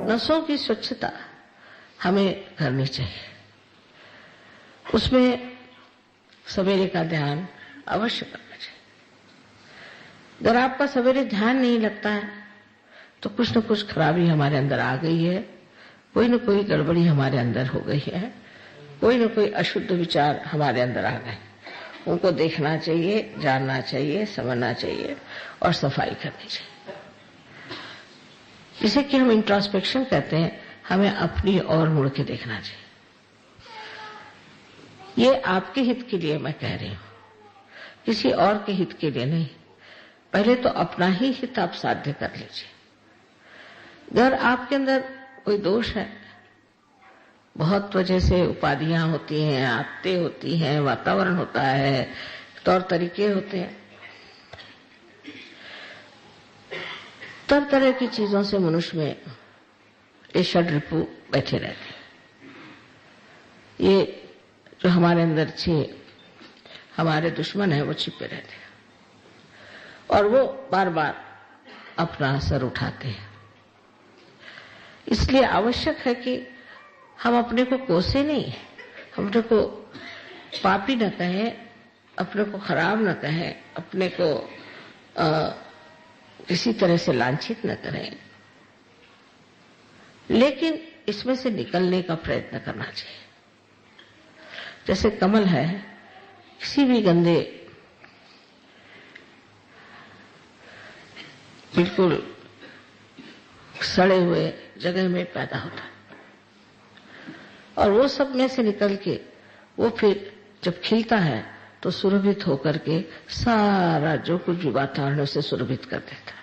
नसों की स्वच्छता हमें करनी चाहिए। उसमें सवेरे का ध्यान अवश्य करना चाहिए। अगर आपका सवेरे ध्यान नहीं लगता है तो कुछ न कुछ खराबी हमारे अंदर आ गई है, कोई न कोई गड़बड़ी हमारे अंदर हो गई है, कोई न कोई अशुद्ध विचार हमारे अंदर आ गए। उनको देखना चाहिए, जानना चाहिए, समझना चाहिए और सफाई करनी चाहिए। जिसे कि हम इंट्रोस्पेक्शन कहते हैं, हमें अपनी ओर मुड़ के देखना चाहिए। ये आपके हित के लिए मैं कह रही हूं, किसी और के हित के लिए नहीं। पहले तो अपना ही हित आप साध्य कर लीजिए। अगर आपके अंदर कोई दोष है, बहुत वजह से उपाधियां होती हैं, आदतें होती हैं, वातावरण होता है, तौर तरीके होते हैं, तरह तरह की चीजों से मनुष्य में ये षड्रिपु बैठे रहते हैं। ये जो हमारे अंदर हमारे दुश्मन है वो छिपे रहते हैं और वो बार बार अपना असर उठाते हैं। इसलिए आवश्यक है कि हम अपने को कोसे नहीं, हम अपने को पापी न कहें, अपने को खराब न कहें, अपने को किसी तरह से लांछित न करें, लेकिन इसमें से निकलने का प्रयत्न करना चाहिए। जैसे कमल है, किसी भी गंदे बिल्कुल सड़े हुए जगह में पैदा होता है और वो सब में से निकल के वो फिर जब खिलता है तो सुरभित होकर के सारा जो कुछ भी वातावरण उसे सुरभित कर देता है।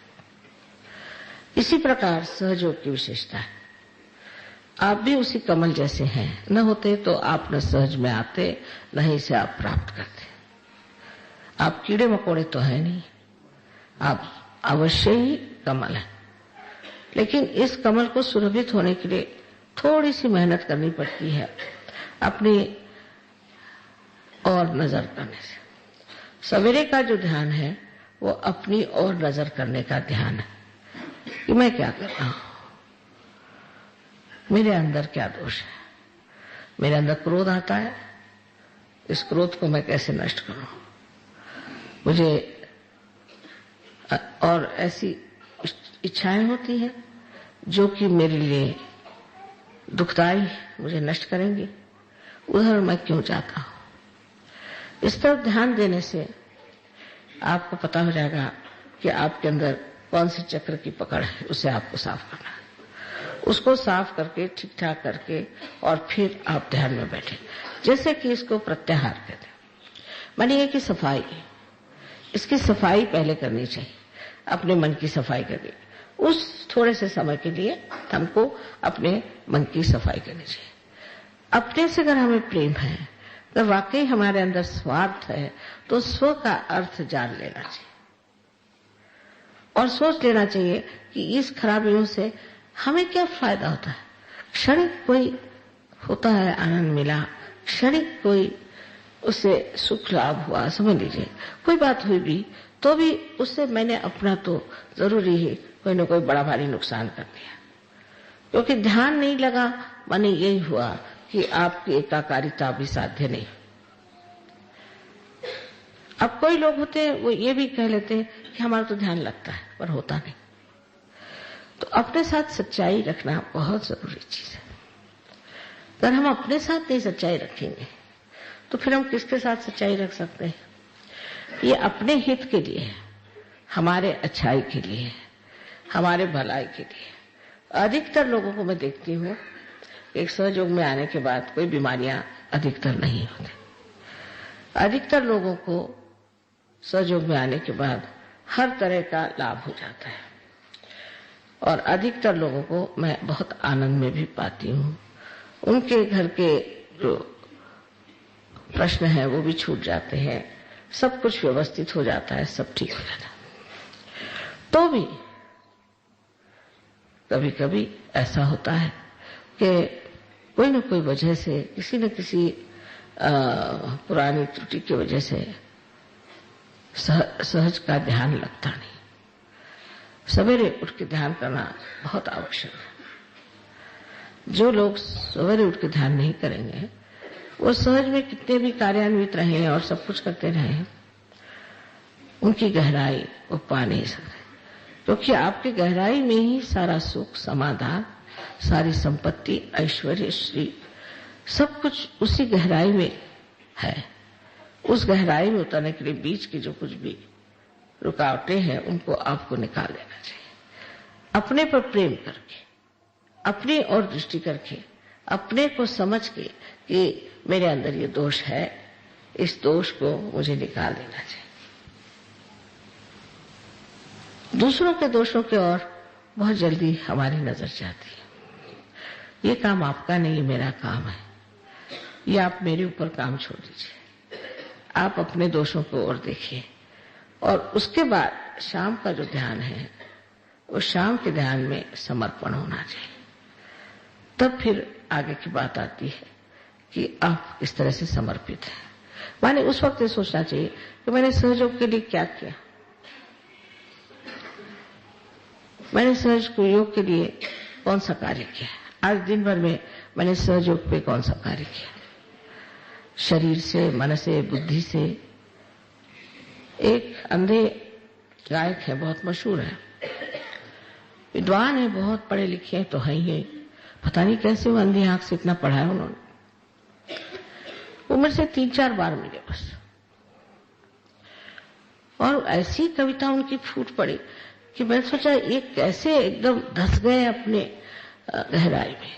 इसी प्रकार सहयोग की विशेषता है। आप भी उसी कमल जैसे हैं, न होते तो आप न सहज में आते, न ही इसे आप प्राप्त करते। आप कीड़े मकोड़े तो है नहीं, आप अवश्य ही कमल है। लेकिन इस कमल को सुरभित होने के लिए थोड़ी सी मेहनत करनी पड़ती है, अपनी और नजर करने से। सवेरे का जो ध्यान है वो अपनी और नजर करने का ध्यान है कि मैं क्या कर रहा हूं, मेरे अंदर क्या दोष है, मेरे अंदर क्रोध आता है, इस क्रोध को मैं कैसे नष्ट करूं। मुझे और ऐसी इच्छाएं होती हैं जो कि मेरे लिए दुखदाई, मुझे नष्ट करेंगी, उधर मैं क्यों जाता हूं। इस तरफ ध्यान देने से आपको पता हो जाएगा कि आपके अंदर कौन से चक्र की पकड़ है, उसे आपको साफ करना है। उसको साफ करके ठीक ठाक करके और फिर आप ध्यान में बैठे। जैसे कि इसको प्रत्याहार कहते हैं, मानिए कि सफाई, इसकी सफाई पहले करनी चाहिए, अपने मन की सफाई करनी। उस थोड़े से समय के लिए हमको अपने मन की सफाई करनी चाहिए। अपने से अगर हमें प्रेम है, अगर वाकई हमारे अंदर स्वार्थ है, तो स्व का अर्थ जान लेना चाहिए और सोच लेना चाहिए कि इस खराबियों से हमें क्या फायदा होता है। क्षणिक कोई होता है आनंद मिला, क्षणिक कोई उससे सुख लाभ हुआ, समझ लीजिए कोई बात हुई भी तो भी उससे मैंने अपना तो जरूरी ही कोई न कोई बड़ा भारी नुकसान कर दिया, क्योंकि ध्यान नहीं लगा। माने यही हुआ कि आपकी एकाकारिता भी साध्य नहीं। अब कोई लोग होते हैं वो ये भी कह लेते हैं कि हमारा तो ध्यान लगता है, पर होता नहीं। तो अपने साथ सच्चाई रखना बहुत जरूरी चीज है। अगर हम अपने साथ नहीं सच्चाई रखेंगे तो फिर हम किसके साथ सच्चाई रख सकते हैं। ये अपने हित के लिए है, हमारे अच्छाई के लिए है, हमारे भलाई के लिए। अधिकतर लोगों को मैं देखती हूँ एक सहयोग में आने के बाद कोई बीमारियां अधिकतर नहीं होती। अधिकतर लोगों को सहयोग में आने के बाद हर तरह का लाभ हो जाता है और अधिकतर लोगों को मैं बहुत आनंद में भी पाती हूँ। उनके घर के जो प्रश्न है वो भी छूट जाते हैं, सब कुछ व्यवस्थित हो जाता है, सब ठीक हो जाता है। तो भी कभी कभी ऐसा होता है कि कोई न कोई वजह से, किसी न किसी पुरानी त्रुटि की वजह से सहज का ध्यान लगता नहीं। सवेरे उठ के ध्यान करना बहुत आवश्यक है। जो लोग सवेरे उठ के ध्यान नहीं करेंगे वो सहज में कितने भी कार्यान्वित रहे और सब कुछ करते रहे, उनकी गहराई वो पा नहीं सकते, क्योंकि आपकी गहराई में ही सारा सुख, समाधान, सारी संपत्ति, ऐश्वर्य, श्री सब कुछ उसी गहराई में है। उस गहराई में उतरने के लिए बीच की जो कुछ भी रुकावटें हैं उनको आपको निकाल देना चाहिए। अपने पर प्रेम करके, अपनी ओर दृष्टि करके, अपने को समझ के कि मेरे अंदर ये दोष है, इस दोष को मुझे निकाल देना चाहिए। दूसरों के दोषों की ओर बहुत जल्दी हमारी नजर जाती है। ये काम आपका नहीं, मेरा काम है, ये आप मेरे ऊपर काम छोड़ दीजिए, आप अपने दोषों को और देखिए। और उसके बाद शाम का जो ध्यान है वो शाम के ध्यान में समर्पण होना चाहिए। तब फिर आगे की बात आती है कि आप किस तरह से समर्पित हैं। माने उस वक्त ये सोचना चाहिए कि मैंने सहयोग के लिए क्या किया, मैंने सहज योग के लिए कौन सा कार्य किया, आज दिन भर में मैंने सहयोग पे कौन सा कार्य किया, शरीर से, मन से, बुद्धि से। एक अंधे गायक है, बहुत मशहूर है, विद्वान है, बहुत पढ़े लिखे हैं तो है ही, पता नहीं कैसे वो अंधी आंख से इतना पढ़ा है उन्होंने। वो मेरे से 3-4 बार मिले बस, और ऐसी कविता उनकी फूट पड़ी कि मैंने सोचा ये कैसे एकदम धस गए अपने गहराई में।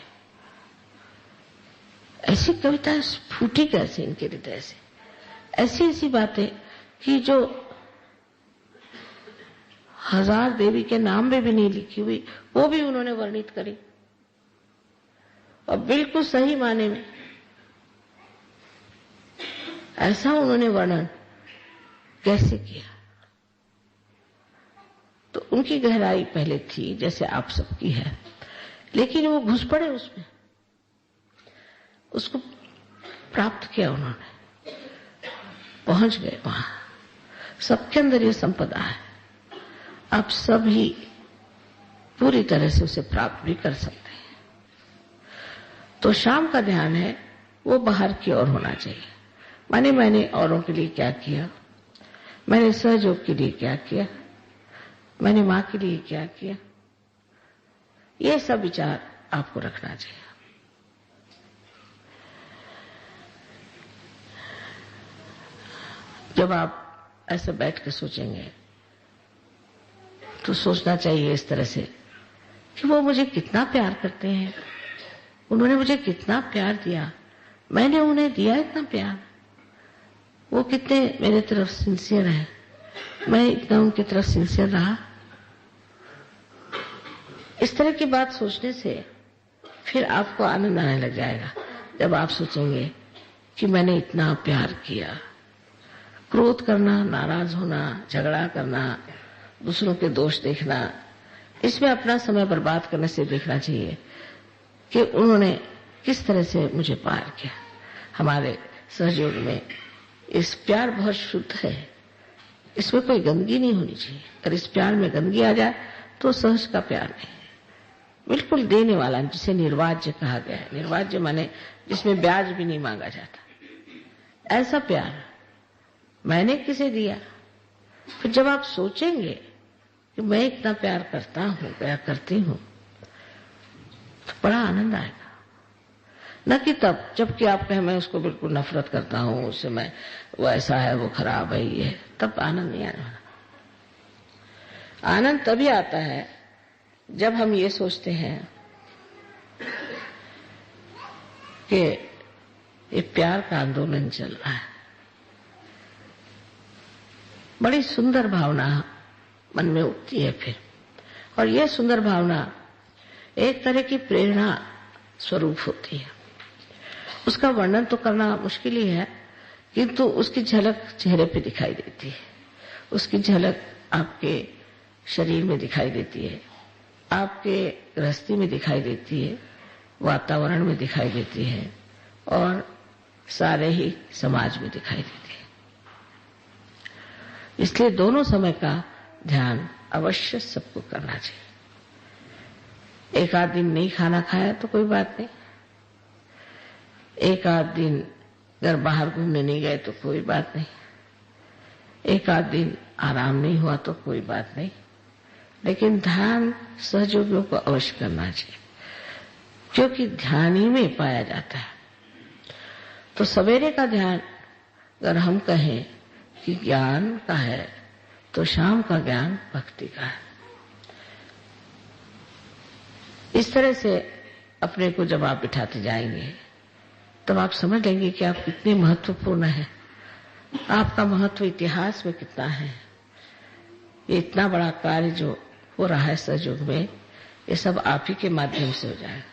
ऐसी कविता फूटी कैसे इनके हृदय से, ऐसी ऐसी बातें कि जो 1000 देवी के नाम में भी नहीं लिखी हुई वो भी उन्होंने वर्णित करी, और बिल्कुल सही माने में ऐसा उन्होंने वर्णन कैसे किया। तो उनकी गहराई पहले थी जैसे आप सबकी है, लेकिन वो घुस पड़े उसमें, उसको प्राप्त किया उन्होंने, पहुंच गए वहां। सबके अंदर ये संपदा है, आप सब ही पूरी तरह से उसे प्राप्त भी कर सकते हैं। तो शाम का ध्यान है वो बाहर की ओर होना चाहिए। माने मैंने औरों के लिए क्या किया, मैंने सहयोग के लिए क्या किया, मैंने मां के लिए क्या किया, ये सब विचार आपको रखना चाहिए। जब आप ऐसे बैठ के सोचेंगे तो सोचना चाहिए इस तरह से कि वो मुझे कितना प्यार करते हैं, उन्होंने मुझे कितना प्यार दिया, मैंने उन्हें दिया इतना प्यार, वो कितने मेरे तरफ सिंसियर है, मैं इतना उनकी तरफ सिंसियर रहा। इस तरह की बात सोचने से फिर आपको आनंद आने लग जाएगा जब आप सोचेंगे कि मैंने इतना प्यार किया। क्रोध करना, नाराज होना, झगड़ा करना, दूसरों के दोष देखना, इसमें अपना समय बर्बाद करने से देखना चाहिए कि उन्होंने किस तरह से मुझे प्यार किया। हमारे सहयोग में इस प्यार बहुत शुद्ध है, इसमें कोई गंदगी नहीं होनी चाहिए। अगर इस प्यार में गंदगी आ जाए तो सहज का प्यार नहीं, बिल्कुल देने वाला, जिसे निर्वाज्य कहा गया है। निर्वाज्य माने जिसमें ब्याज भी नहीं मांगा जाता, ऐसा प्यार मैंने किसे दिया। फिर जब आप सोचेंगे कि मैं इतना प्यार करता हूं, प्यार करती हूं, तो बड़ा आनंद आएगा। न कि तब जबकि आप कहें मैं उसको बिल्कुल नफरत करता हूं, उससे मैं, वो ऐसा है, वो खराब है, ये, तब आनंद नहीं आने वाला। आनंद तभी आता है जब हम ये सोचते हैं कि ये प्यार का आंदोलन चल रहा है। बड़ी सुंदर भावना मन में उठती है फिर, और यह सुंदर भावना एक तरह की प्रेरणा स्वरूप होती है। उसका वर्णन तो करना मुश्किल ही है, किंतु उसकी झलक चेहरे पे दिखाई देती है, उसकी झलक आपके शरीर में दिखाई देती है, आपके गृहस्थी में दिखाई देती है, वातावरण में दिखाई देती है, और सारे ही समाज में दिखाई देती है। इसलिए दोनों समय का ध्यान अवश्य सबको करना चाहिए। एक आध दिन नहीं खाना खाया तो कोई बात नहीं, एक आध दिन अगर बाहर घूमने नहीं गए तो कोई बात नहीं, एक आध दिन आराम नहीं हुआ तो कोई बात नहीं, लेकिन ध्यान सहयोगियों को अवश्य करना चाहिए, क्योंकि ध्यान ही में पाया जाता है। तो सवेरे का ध्यान अगर हम कहें कि ज्ञान का है तो शाम का ज्ञान भक्ति का है। इस तरह से अपने को जब आप बिठाते जाएंगे तब आप समझ लेंगे कि आप कितने महत्वपूर्ण हैं, आपका महत्व इतिहास में कितना है। ये इतना बड़ा कार्य जो हो रहा है सहयोग में, ये सब आप ही के माध्यम से हो जाएगा।